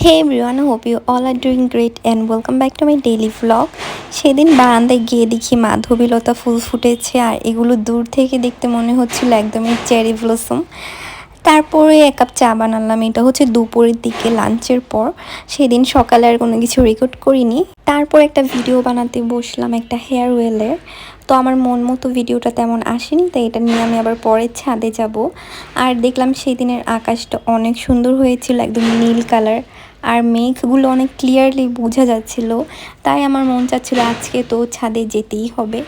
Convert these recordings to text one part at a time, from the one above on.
Hey everyone, hope you all are doing great and welcome back to my daily vlog. সেদিন বারান্দায় গিয়ে দেখি মাধবীলতা ফুল ফুটেছে আর এগুলো দূর থেকে দেখতে মনে হচ্ছিল একদমই চেরি ব্লসম। তারপরে এক কাপ চা বানালাম, এটা হচ্ছে দুপুরের দিকে লাঞ্চের পর। সেদিন সকালে আর কোনো কিছু রেকর্ড করিনি। তারপর একটা ভিডিও বানাতে বসলাম একটা হেয়ার ওয়েলের। তো আমার মন মতো ভিডিওটা তেমন আসেনি, তাই এটা নিয়ে আমি আবার পরে ছাদে যাব। আর দেখলাম সেদিনের আকাশটা অনেক সুন্দর হয়েছিল, একদম নীল কালার আর মেঘগুলো অনেক ক্লিয়ারলি বোঝা যাচ্ছিল। তাই আমার মন চাচ্ছিল আজকে তো ছাদে যেতেই হবে।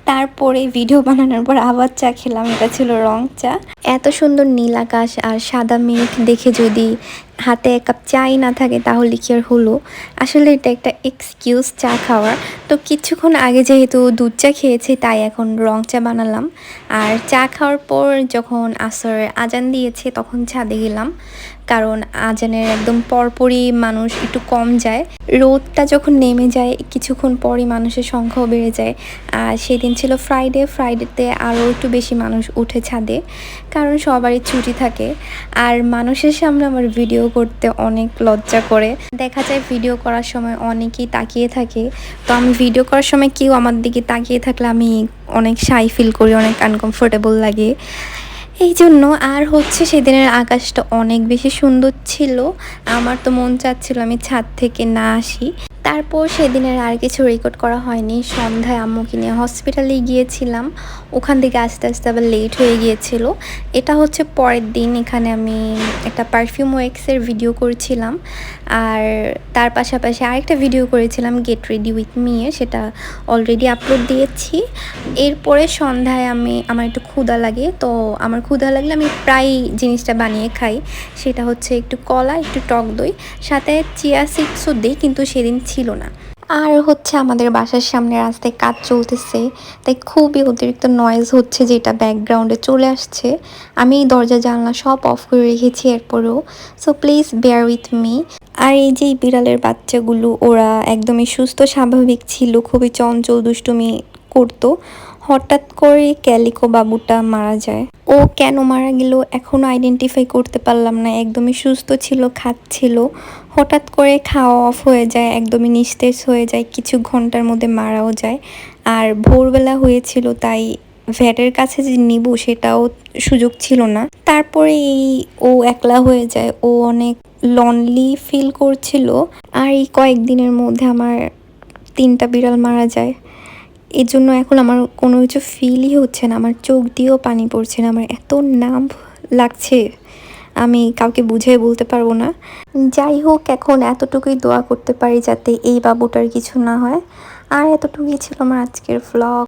তারপরে ভিডিও বানানোর পর আবার চা খেলাম, এটা ছিল রং চা। এত সুন্দর নীল আকাশ আর সাদা মেঘ দেখে যদি হাতে এক কাপ চাই না থাকে তাহলে কি আর হলো। আসলে এটা একটা এক্সকিউজ চা খাওয়ার। তো কিছুক্ষণ আগে যেহেতু দুধ চা খেয়েছি তাই এখন রং চা বানালাম। আর চা খাওয়ার পর যখন আসরের আজান দিয়েছে তখন ছাদে গেলাম, কারণ আজানের একদম পরপরই মানুষ একটু কম যায়। রোদটা যখন নেমে যায় কিছুক্ষণ পরই মানুষের সংখ্যাও বেড়ে যায়। আর সেদিন ছিল ফ্রাইডেতে আরও একটু বেশি মানুষ উঠে ছাদে, কারণ সবারই ছুটি থাকে। আর মানুষের সামনে আমার ভিডিও করতে অনেক লজ্জা করে। দেখা যায় ভিডিও করার সময় অনেকেই তাকিয়ে থাকে, তো আমি ভিডিও করার সময় কেউ আমার দিকে তাকিয়ে থাকলে আমি অনেক শাই ফিল করি, অনেক আনকমফোর্টেবল লাগে এই জন্য। আর হচ্ছে সেদিনের আকাশটা অনেক বেশি সুন্দর ছিল, আমার তো মন চাচ্ছিল আমি ছাদ থেকে না আসি। তারপর সেদিনের আর কিছু রেকর্ড করা হয়নি। সন্ধ্যায় আম্মুকে নিয়ে হসপিটালে গিয়েছিলাম, ওখান থেকে আস্তে আস্তে আবার লেট হয়ে গিয়েছিল। এটা হচ্ছে পরের দিন, এখানে আমি একটা পারফিউম ওয়েক্সের ভিডিও করেছিলাম আর তার পাশাপাশি আরেকটা ভিডিও করেছিলাম গেট রেডি উইথ মি এর, সেটা অলরেডি আপলোড দিয়েছি। এরপরে সন্ধ্যায় আমার একটু ক্ষুধা লাগে, তো আমার ক্ষুধা লাগলে আমি প্রায় জিনিসটা বানিয়ে খাই। সেটা হচ্ছে একটু কলা, একটু টক দই, সাথে চিয়া সিডসও দিই, কিন্তু সেদিন ছিল না। আর হচ্ছে আমাদের বাসার সামনে রাস্তায় কাজ চলতেছে, তাই খুবই অতিরিক্ত নয়েজ হচ্ছে, যেটা ব্যাকগ্রাউন্ডে চলে আসছে। আমি দরজা জানলা সব অফ করে রেখেছি এরপরেও, so please bear with me. আর এই যে বিড়ালের বাচ্চাগুলো, ওরা একদমই সুস্থ স্বাভাবিক ছিল, খুবই চঞ্চল দুষ্টুমি করতো। হঠাৎ করে ক্যালিকো বাবুটা মারা যায়। ও কেন মারা গেল এখনও আইডেন্টিফাই করতে পারলাম না। একদমই সুস্থ ছিল, খাচ্ছিল, হঠাৎ করে খাওয়া অফ হয়ে যায়, একদমই নিস্তেজ হয়ে যায়, কিছু ঘন্টার মধ্যে মারাও যায়। আর ভোরবেলা হয়েছিল, তাই ভ্যাটের কাছে যে নিব সেটাও সুযোগ ছিল না। তারপরে ও একলা হয়ে যায়, ও অনেক লনলি ফিল করছিল। আর এই কয়েকদিনের মধ্যে আমার 3টা বিড়াল মারা যায়। এর জন্য এখন আমার কোনো কিছু ফিলই হচ্ছে না, আমার চোখ দিয়েও পানি পড়ছে না, আমার এত নাম লাগছে আমি কাউকে বুঝিয়ে বলতে পারবো না। যাই হোক, এখন এতটুকুই দোয়া করতে পারি যাতে এই বাবুটার কিছু না হয়। আর এতটুকুই ছিল আমার আজকের ভ্লগ।